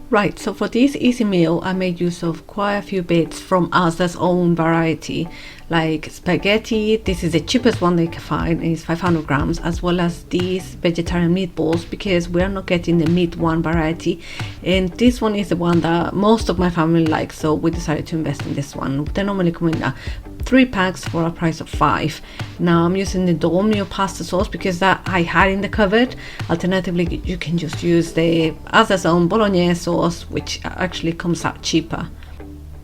Right, so for this easy meal, I made use of quite a few bits from Asda's own variety, like spaghetti. This is the cheapest one they can find, is 500 grams, as well as these vegetarian meatballs, because we are not getting the meat one variety. And this one is the one that most of my family likes, so we decided to invest in this one. They normally come in 3 packs for a price of 5. Now I'm using the Dolmio pasta sauce because that I had in the cupboard. Alternatively, you can just use the Asda's own bolognese sauce, which actually comes out cheaper.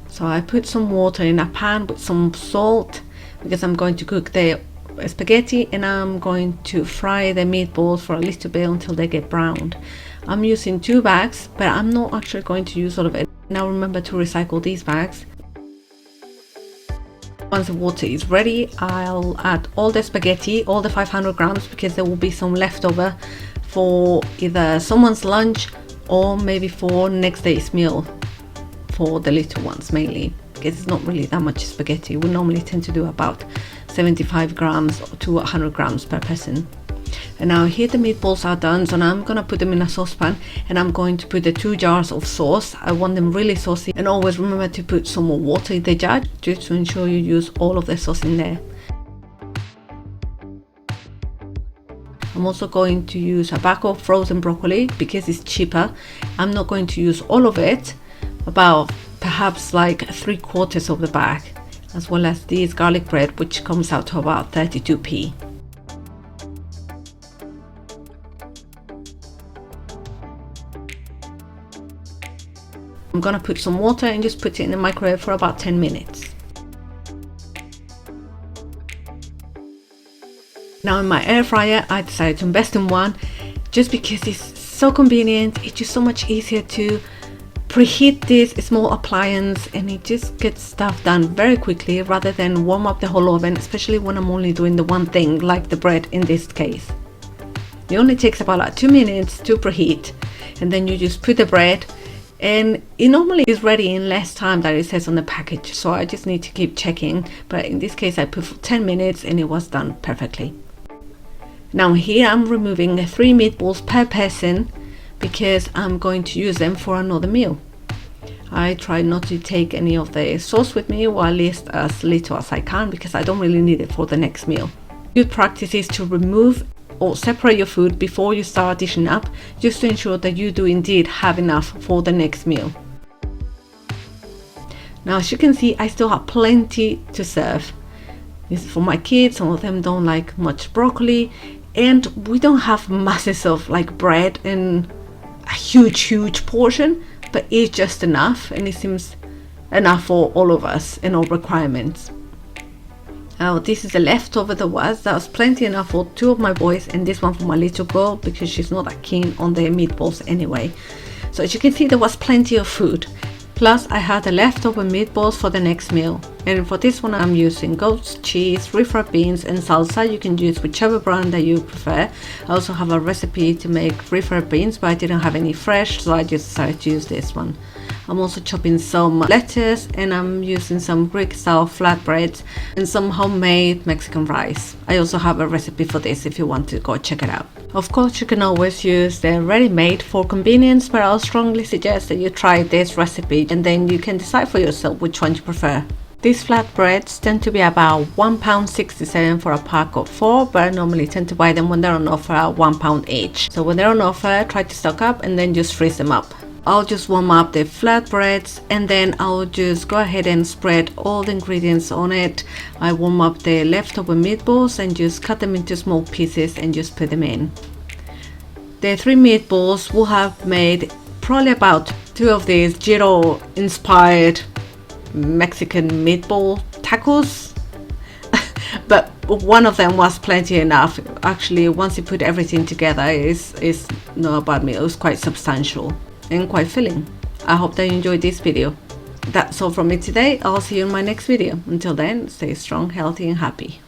So I put some water in a pan with some salt because I'm going to cook the spaghetti, and I'm going to fry the meatballs for a little bit until they get browned. I'm using 2 bags, but I'm not actually going to use all of it. Now remember to recycle these bags. Once the water is ready, I'll add all the spaghetti, all the 500 grams, because there will be some leftover for either someone's lunch or maybe for next day's meal for the little ones mainly, because it's not really that much spaghetti. We normally tend to do about 75 grams to 100 grams per person. And now here the meatballs are done, so now I'm gonna put them in a saucepan, and I'm going to put the 2 jars of sauce. I want them really saucy, and always remember to put some more water in the jar just to ensure you use all of the sauce in there. I'm also going to use a bag of frozen broccoli because it's cheaper. I'm not going to use all of it, about perhaps like 3/4 of the bag, as well as this garlic bread, which comes out to about 32p. I'm gonna put some water and just put it in the microwave for about 10 minutes. Now in my air fryer, I decided to invest in one just because it's so convenient. It's just so much easier to preheat this small appliance, and it just gets stuff done very quickly rather than warm up the whole oven, especially when I'm only doing the one thing, like the bread in this case. It only takes about like 2 minutes to preheat, and then you just put the bread, and it normally is ready in less time than it says on the package, so I just need to keep checking, but in this case I put for 10 minutes and it was done perfectly. Now here I'm removing 3 meatballs per person because I'm going to use them for another meal. I try not to take any of the sauce with me, or at least as little as I can, because I don't really need it for the next meal. Good practice is to remove or separate your food before you start dishing up, just to ensure that you do indeed have enough for the next meal. Now as you can see, I still have plenty to serve. This is for my kids. Some of them don't like much broccoli, and we don't have masses of like bread and a huge portion, but it's just enough, and it seems enough for all of us and all requirements. Now this is the leftover that was plenty enough for 2 of my boys, and this one for my little girl because she's not that keen on the meatballs anyway. So as you can see, there was plenty of food. Plus I had the leftover meatballs for the next meal, and for this one I'm using goat's cheese, refried beans and salsa. You can use whichever brand that you prefer. I also have a recipe to make refried beans, but I didn't have any fresh, so I just decided to use this one. I'm also chopping some lettuce, and I'm using some Greek style flatbreads and some homemade Mexican rice. I also have a recipe for this if you want to go check it out. Of course you can always use the ready-made for convenience, but I'll strongly suggest that you try this recipe and then you can decide for yourself which one you prefer. These flatbreads tend to be about £1.67 for a pack of 4, but I normally tend to buy them when they're on offer at £1 each. So when they're on offer, try to stock up and then just freeze them up. I'll just warm up the flatbreads, and then I'll just go ahead and spread all the ingredients on it. I warm up the leftover meatballs and just cut them into small pieces and just put them in. The 3 meatballs will have made probably about 2 of these gyro inspired Mexican meatball tacos, but one of them was plenty enough. Actually, once you put everything together, it's not a bad meal. It was quite substantial and quite filling. I hope that you enjoyed this video. That's all from me today. I'll see you in my next video. Until then, stay strong, healthy and happy.